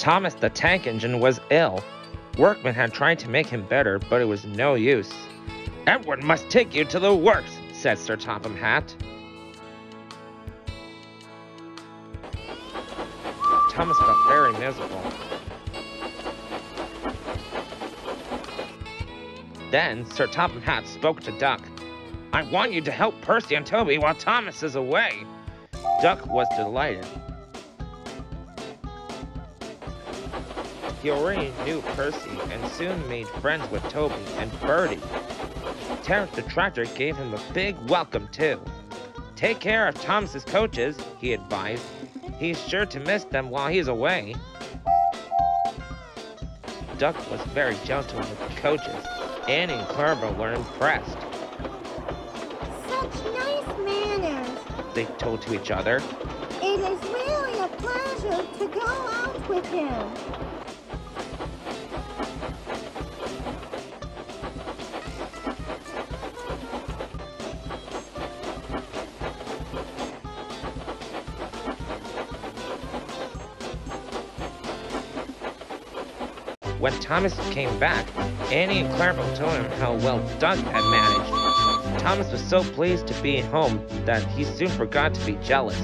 Thomas the tank engine was ill. Workmen had tried to make him better, but it was no use. "Edward must take you to the works," said Sir Topham Hatt. Thomas felt very miserable. Then Sir Topham Hatt spoke to Duck. "I want you to help Percy and Toby while Thomas is away." Duck was delighted. He already knew Percy and soon made friends with Toby and Bertie. Terence the tractor gave him a big welcome too. "Take care of Thomas's coaches," he advised. "He's sure to miss them while he's away." Duck was very gentle with the coaches. Annie and Clara were impressed. "Such nice manners," they told to each other. "It is really a pleasure to go out with him." When Thomas came back, Annie and Clarabelle told him how well Duck had managed. Thomas was so pleased to be home that he soon forgot to be jealous.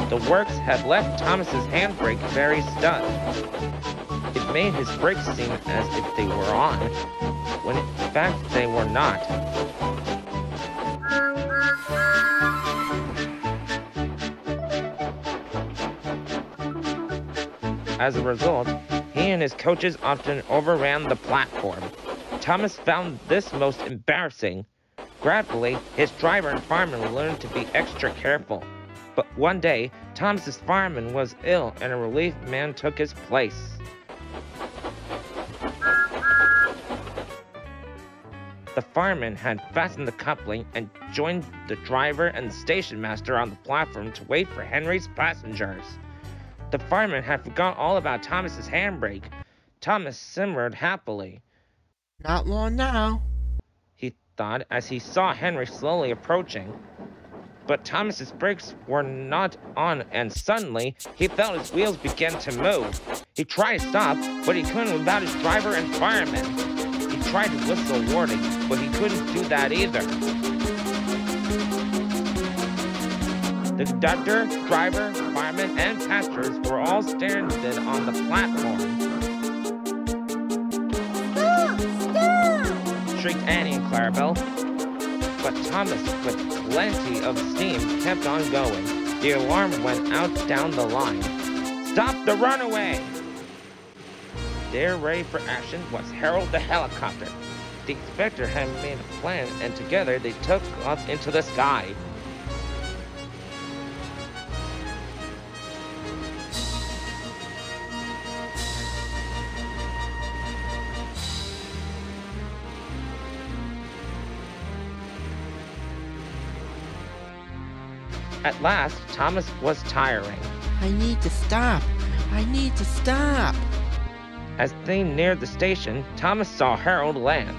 The works had left Thomas's handbrake very stuck. It made his brakes seem as if they were on, when in fact they were not. As a result, he and his coaches often overran the platform. Thomas found this most embarrassing. Gradually, his driver and fireman learned to be extra careful. But one day, Thomas's fireman was ill and a relief man took his place. The fireman had fastened the coupling and joined the driver and the station master on the platform to wait for Henry's passengers. The fireman had forgotten all about Thomas's handbrake. Thomas simmered happily. "Not long now," he thought as he saw Henry slowly approaching. But Thomas's brakes were not on, and suddenly he felt his wheels begin to move. He tried to stop, but he couldn't without his driver and fireman. He tried to whistle a warning, but he couldn't do that either. The conductor, driver, fireman, and passengers were all stranded on the platform. "Stop! Shrieked Annie and Clarabelle. But Thomas, with plenty of steam, kept on going. The alarm went out down the line. "Stop the runaway!" There, ready for action, was Harold the helicopter. The inspector had made a plan, and together they took off into the sky. At last, Thomas was tiring. "I need to stop. I need to stop." As they neared the station, Thomas saw Harold land.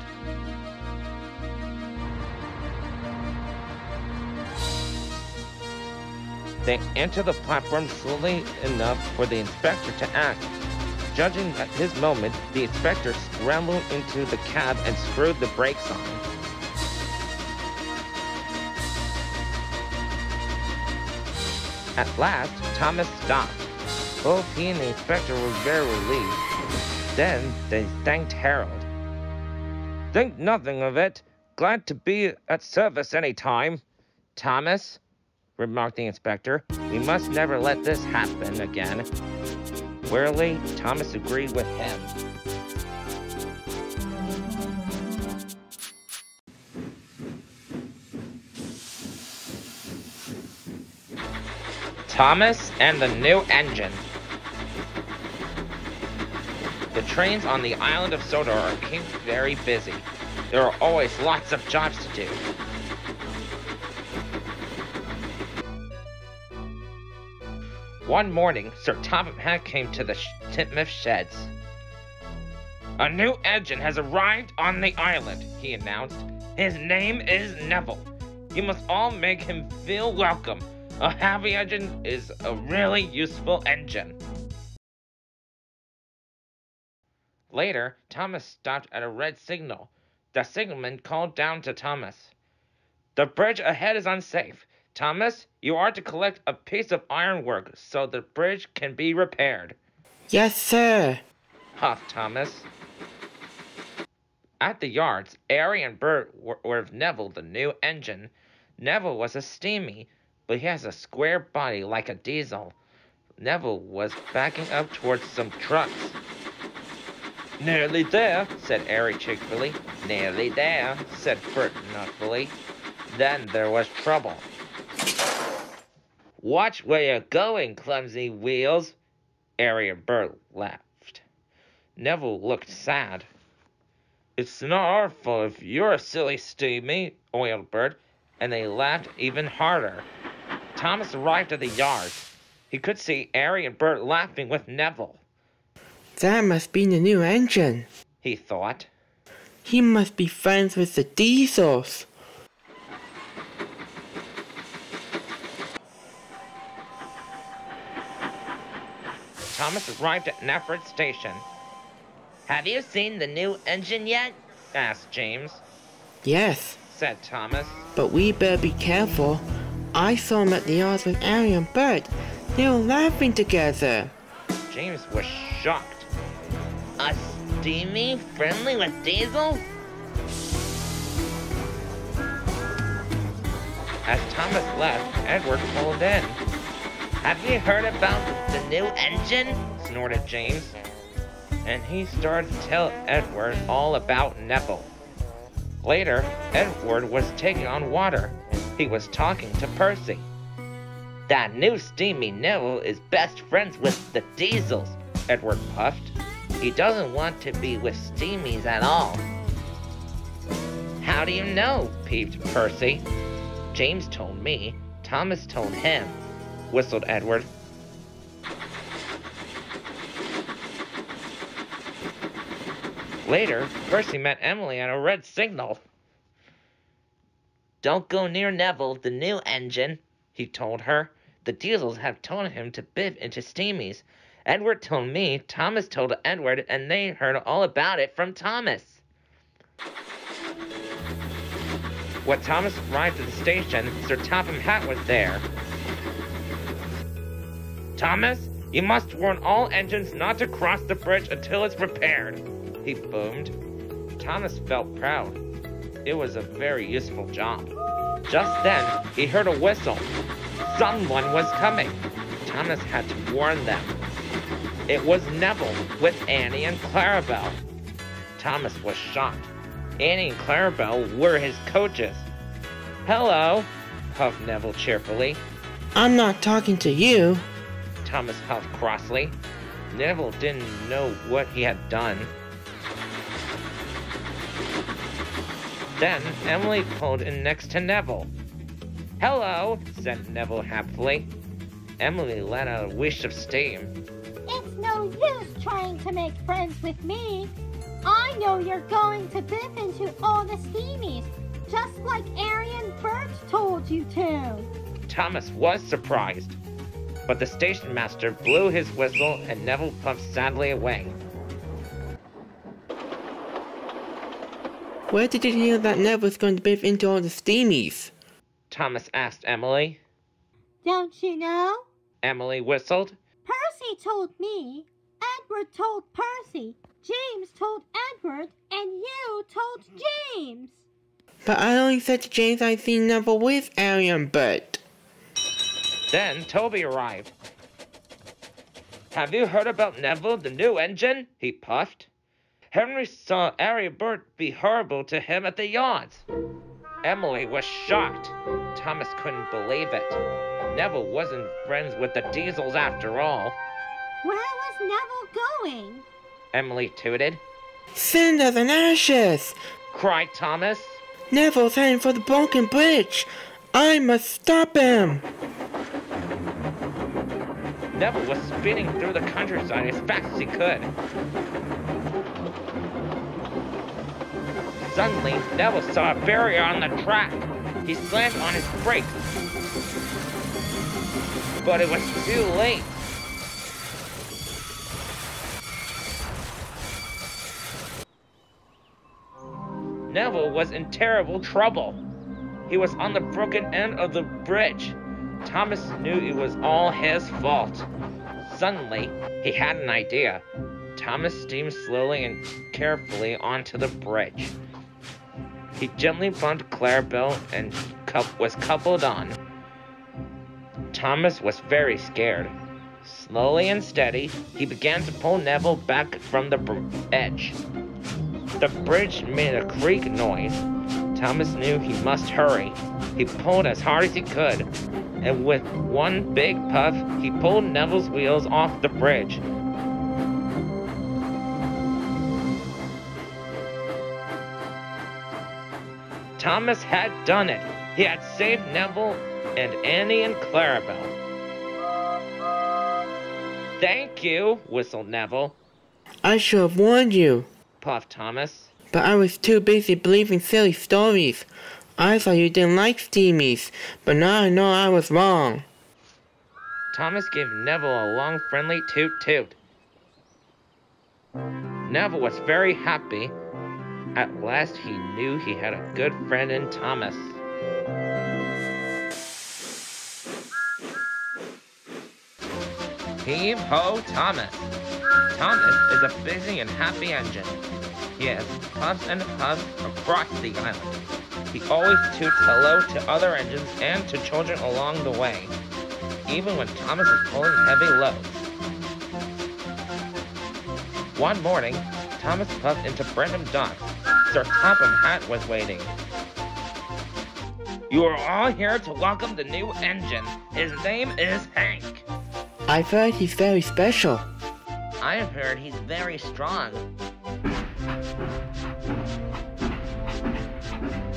They entered the platform slowly enough for the inspector to act. Judging at his moment, the inspector scrambled into the cab and screwed the brakes on. At last, Thomas stopped. Both he and the inspector were very relieved. Then they thanked Harold. "Think nothing of it. Glad to be at service any time." "Thomas," remarked the inspector, "we must never let this happen again." Wearily, Thomas agreed with him. Thomas and the new engine. The trains on the island of Sodor are kept very busy. There are always lots of jobs to do. One morning, Sir Topham Hatt came to the Titmouth sheds. "A new engine has arrived on the island," he announced. "His name is Neville. You must all make him feel welcome. A happy engine is a really useful engine. Later, Thomas stopped at a red signal. The signalman called down to Thomas. The bridge ahead is unsafe. Thomas, you are to collect a piece of ironwork so the bridge can be repaired. Yes, sir. Huffed Thomas. At the yards, Ari and Bert were with Neville the new engine. Neville was a steamy, but he has a square body like a diesel. Neville was backing up towards some trucks. Nearly there, said Ari cheerfully. Nearly there, said Bert nutfully. Then there was trouble. Watch where you're going, clumsy wheels. Ari and Bert laughed. Neville looked sad. It's not our fault if you're a silly steamy, oiled Bert, and they laughed even harder. Thomas arrived at the yard. He could see Ari and Bert laughing with Neville. That must be the new engine, he thought. He must be friends with the diesels. Thomas arrived at Nefford Station. Have you seen the new engine yet? Asked James. Yes, said Thomas. But we better be careful. I saw him at the yards with Ari and Bert. They were laughing together. James was shocked. A steamy friendly with diesel? As Thomas left, Edward pulled in. Have you heard about the new engine? Snorted James. And he started to tell Edward all about Neville. Later, Edward was taking on water. He was talking to Percy. That new steamy Neville is best friends with the diesels, Edward puffed. He doesn't want to be with steamies at all. How do you know? Peeped Percy. James told me. Thomas told him, whistled Edward. Later, Percy met Emily at a red signal. Don't go near Neville, the new engine, he told her. The diesels have told him to biff into steamies. Edward told me, Thomas told Edward, and they heard all about it from Thomas. When Thomas arrived at the station, Sir Topham Hatt was there. Thomas, you must warn all engines not to cross the bridge until it's repaired, he boomed. Thomas felt proud. It was a very useful job. Just then, he heard a whistle. Someone was coming. Thomas had to warn them. It was Neville with Annie and Clarabelle. Thomas was shocked. Annie and Clarabelle were his coaches. Hello, puffed Neville cheerfully. I'm not talking to you, Thomas huffed crossly. Neville didn't know what he had done. Then Emily pulled in next to Neville. Hello, said Neville happily. Emily let out a wish of steam. It's no use trying to make friends with me. I know you're going to biff into all the steamies, just like Ari and Bert told you to. Thomas was surprised, but the station master blew his whistle and Neville puffed sadly away. Where did you hear that Neville was going to biff into all the steamies? Thomas asked Emily. Don't you know? Emily whistled. Percy told me, Edward told Percy, James told Edward, and you told James. But I only said to James I'd seen Neville with Ari and Bert. Then Toby arrived. Have you heard about Neville, the new engine? He puffed. Henry saw Ari and Bert be horrible to him at the yards. Emily was shocked. Thomas couldn't believe it. Neville wasn't friends with the diesels after all. Where was Neville going? Emily tooted. Cinders and ashes! Cried Thomas. Neville's heading for the broken bridge. I must stop him. Neville was speeding through the countryside as fast as he could. Suddenly, Neville saw a barrier on the track. He slammed on his brakes, but it was too late. Neville was in terrible trouble. He was on the broken end of the bridge. Thomas knew it was all his fault. Suddenly, he had an idea. Thomas steamed slowly and carefully onto the bridge. He gently bumped Clarabelle and was coupled on. Thomas was very scared. Slowly and steady, he began to pull Neville back from the edge. The bridge made a creak noise. Thomas knew he must hurry. He pulled as hard as he could, and with one big puff, he pulled Neville's wheels off the bridge. Thomas had done it. He had saved Neville and Annie and Clarabelle. Thank you, whistled Neville. I should have warned you, puffed Thomas. But I was too busy believing silly stories. I thought you didn't like steamies, but now I know I was wrong. Thomas gave Neville a long, friendly toot-toot. Neville was very happy. At last he knew he had a good friend in Thomas. Heave-ho, Thomas! Thomas is a busy and happy engine. He has puffs and puffs across the island. He always toots hello to other engines and to children along the way, even when Thomas is pulling heavy loads. One morning, Thomas puffed into Brenham Docks. Sir Topham Hatt was waiting. You are all here to welcome the new engine. His name is Hank. I've heard he's very special. I've heard he's very strong.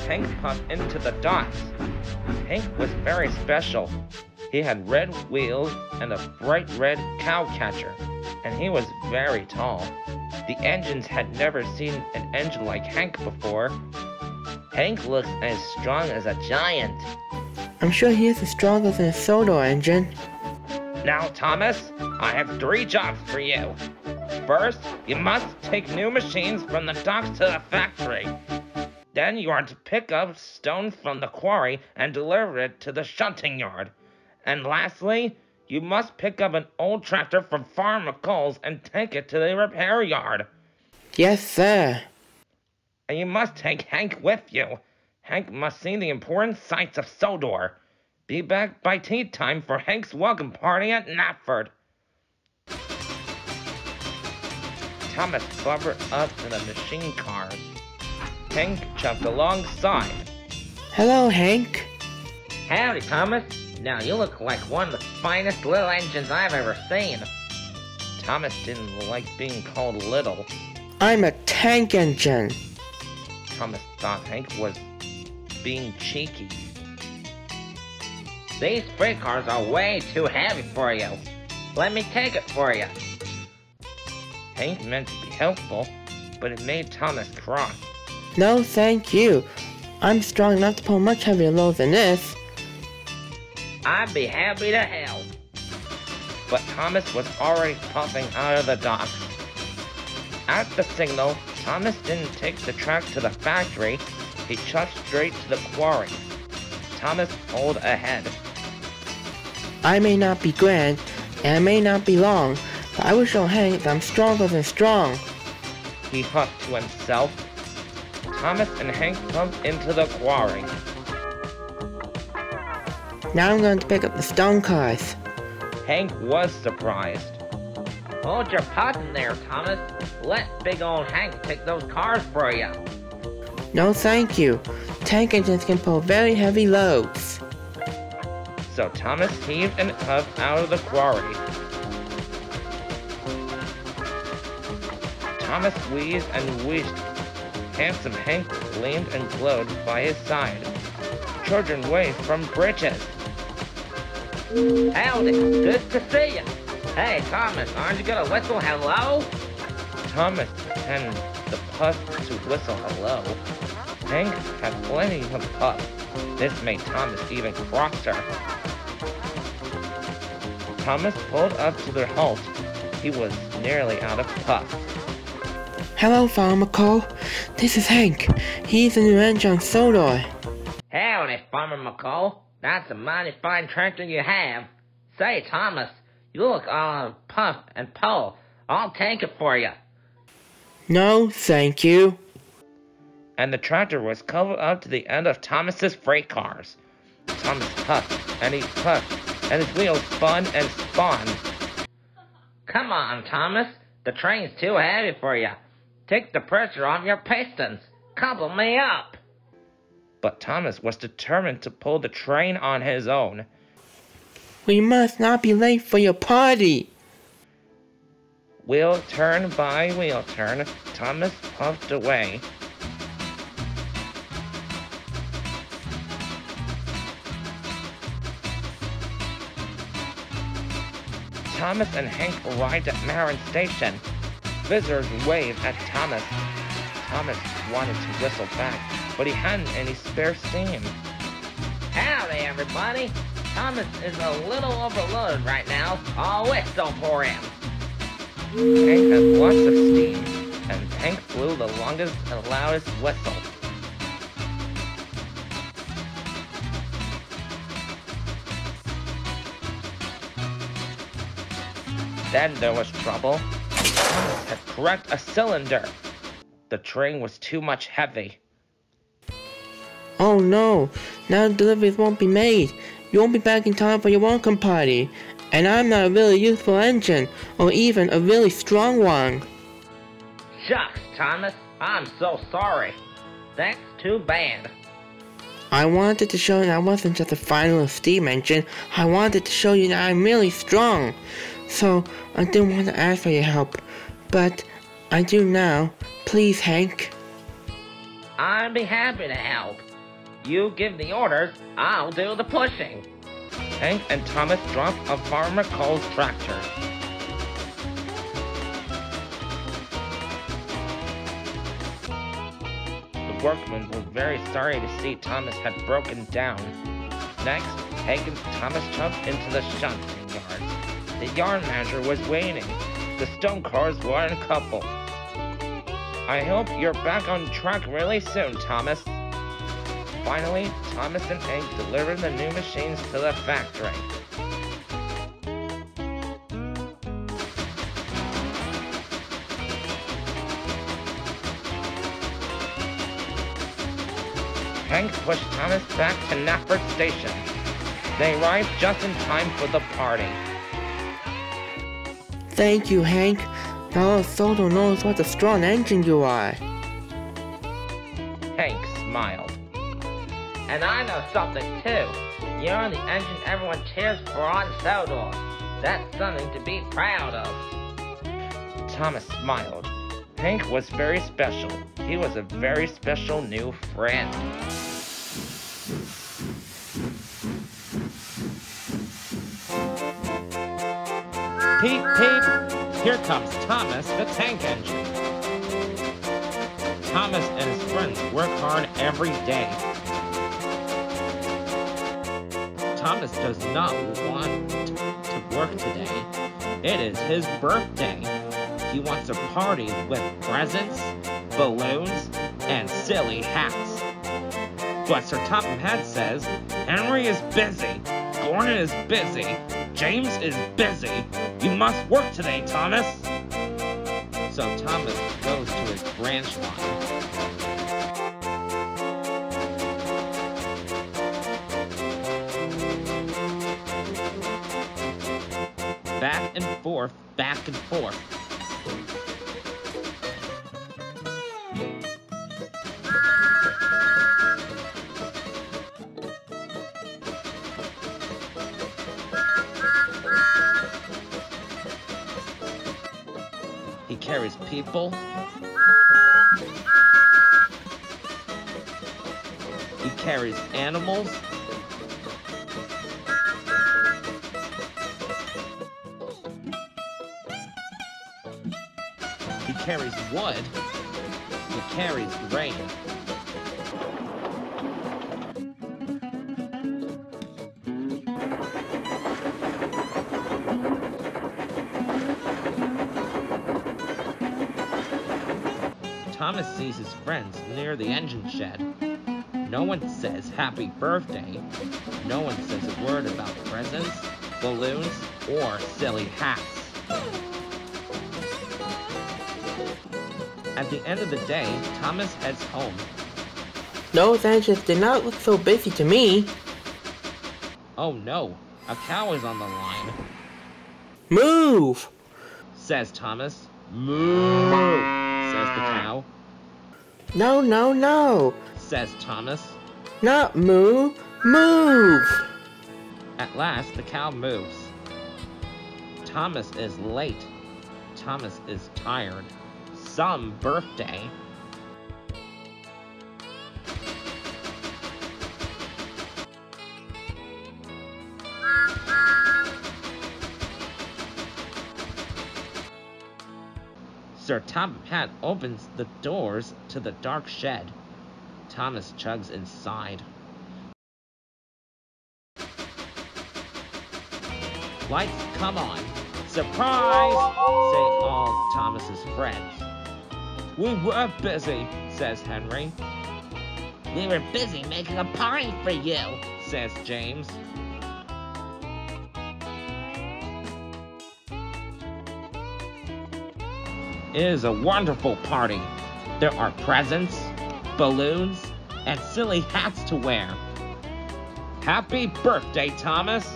Hank puffed into the docks. Hank was very special. He had red wheels and a bright red cowcatcher, and he was very tall. The engines had never seen an engine like Hank before. Hank looks as strong as a giant. I'm sure he is as strong as a Sodor engine. Now, Thomas, I have 3 jobs for you. First, you must take new machines from the docks to the factory. Then you are to pick up stone from the quarry and deliver it to the shunting yard. And lastly, you must pick up an old tractor from Farmer McColl's and take it to the repair yard. Yes, sir. And you must take Hank with you. Hank must see the important sights of Sodor. Be back by tea time for Hank's welcome party at Knapford. Thomas bubbled up to the machine cars. Hank jumped alongside. Hello, Hank. Howdy, Thomas. Now you look like one of the finest little engines I've ever seen. Thomas didn't like being called little. I'm a tank engine. Thomas thought Hank was being cheeky. These freight cars are way too heavy for you. Let me take it for you. Hank meant to be helpful, but it made Thomas cross. No, thank you. I'm strong enough to pull much heavier loads than this. I'd be happy to help. But Thomas was already puffing out of the docks. At the signal, Thomas didn't take the track to the factory. He chucked straight to the quarry. Thomas pulled ahead. I may not be grand, and I may not be long, but I will show Hank that I'm stronger than strong. He huffed to himself. Thomas and Hank pumped into the quarry. Now I'm going to pick up the stone cars. Hank was surprised. Hold your puffing there, Thomas. Let big old Hank pick those cars for you. No, thank you. Tank engines can pull very heavy loads. So Thomas heaved and puffed out of the quarry. Thomas wheezed and wheezed. Handsome Hank gleamed and glowed by his side. Children waved from bridges. Howdy, good to see you. Hey, Thomas, aren't you gonna whistle hello? Thomas pretended the puff to whistle hello. Hank had plenty of puff. This made Thomas even crosser. Thomas pulled up to their halt. He was nearly out of puff. Hello, Farmer Cole. This is Hank. He's the new engine on Sodor. Howdy, Farmer McCall. That's a mighty fine tractor you have. Say, Thomas, you look all out of puff and pull. I'll take it for you. No, thank you. And the tractor was covered up to the end of Thomas's freight cars. Thomas puffed, and he puffed, and his wheels spun and spun. Come on, Thomas. The train's too heavy for you. Take the pressure off your pistons. Couple me up. But Thomas was determined to pull the train on his own. We must not be late for your party. Wheel turn by wheel turn, Thomas puffed away. Thomas and Hank arrived at Marin Station. Visitors waved at Thomas. Thomas wanted to whistle back, but he hadn't any spare steam. Howdy, everybody. Thomas is a little overloaded right now. I'll whistle for him. Hank had lots of steam, and Hank blew the longest and loudest whistle. Then there was trouble. Thomas had cracked a cylinder. The train was too much heavy. Oh no, now deliveries won't be made. You won't be back in time for your welcome party. And I'm not a really useful engine, or even a really strong one. Shucks, Thomas. I'm so sorry. That's too bad. I wanted to show you that I wasn't just a final steam engine. I wanted to show you that I'm really strong. So, I didn't want to ask for your help. But, I do now. Please, Hank. I'd be happy to help. You give the orders, I'll do the pushing. Hank and Thomas dropped a Farmer Cole's tractor. The workmen were very sorry to see Thomas had broken down. Next, Hank and Thomas jumped into the shunting yards. The yard manager was waiting. The stone cars were in a couple. I hope you're back on track really soon, Thomas. Finally, Thomas and Hank delivered the new machines to the factory. Hank pushed Thomas back to Nafford Station. They arrived just in time for the party. Thank you, Hank. Now Soto knows what a strong engine you are. Hank smiled. And I know something too. You're the engine everyone cheers for on Sodor. That's something to be proud of. Thomas smiled. Hank was very special. He was a very special new friend. Peep, peep! Here comes Thomas, the tank engine. Thomas and his friends work hard every day. Thomas does not want to work today. It is his birthday. He wants a party with presents, balloons, and silly hats. But Sir Topham Hatt says, Henry is busy, Gordon is busy, James is busy. You must work today, Thomas. So Thomas goes to his branch line. Back and forth, back and forth. He carries people. He carries animals. He carries wood. He carries grain. Thomas sees his friends near the engine shed. No one says happy birthday. No one says a word about presents, balloons, or silly hats. At the end of the day, Thomas heads home. Those engines did not look so busy to me. Oh no, a cow is on the line, Move! says Thomas. Moo, says the cow, No, no, no! says Thomas. Not moo! Move! At last, the cow moves. Thomas is late. Thomas is tired. Some birthday. Sir Top Hat opens the doors to the dark shed. Thomas chugs inside. Lights come on. Surprise! Say all Thomas's friends. We were busy, says Henry. We were busy making a party for you, says James. It is a wonderful party. There are presents, balloons, and silly hats to wear. Happy birthday, Thomas!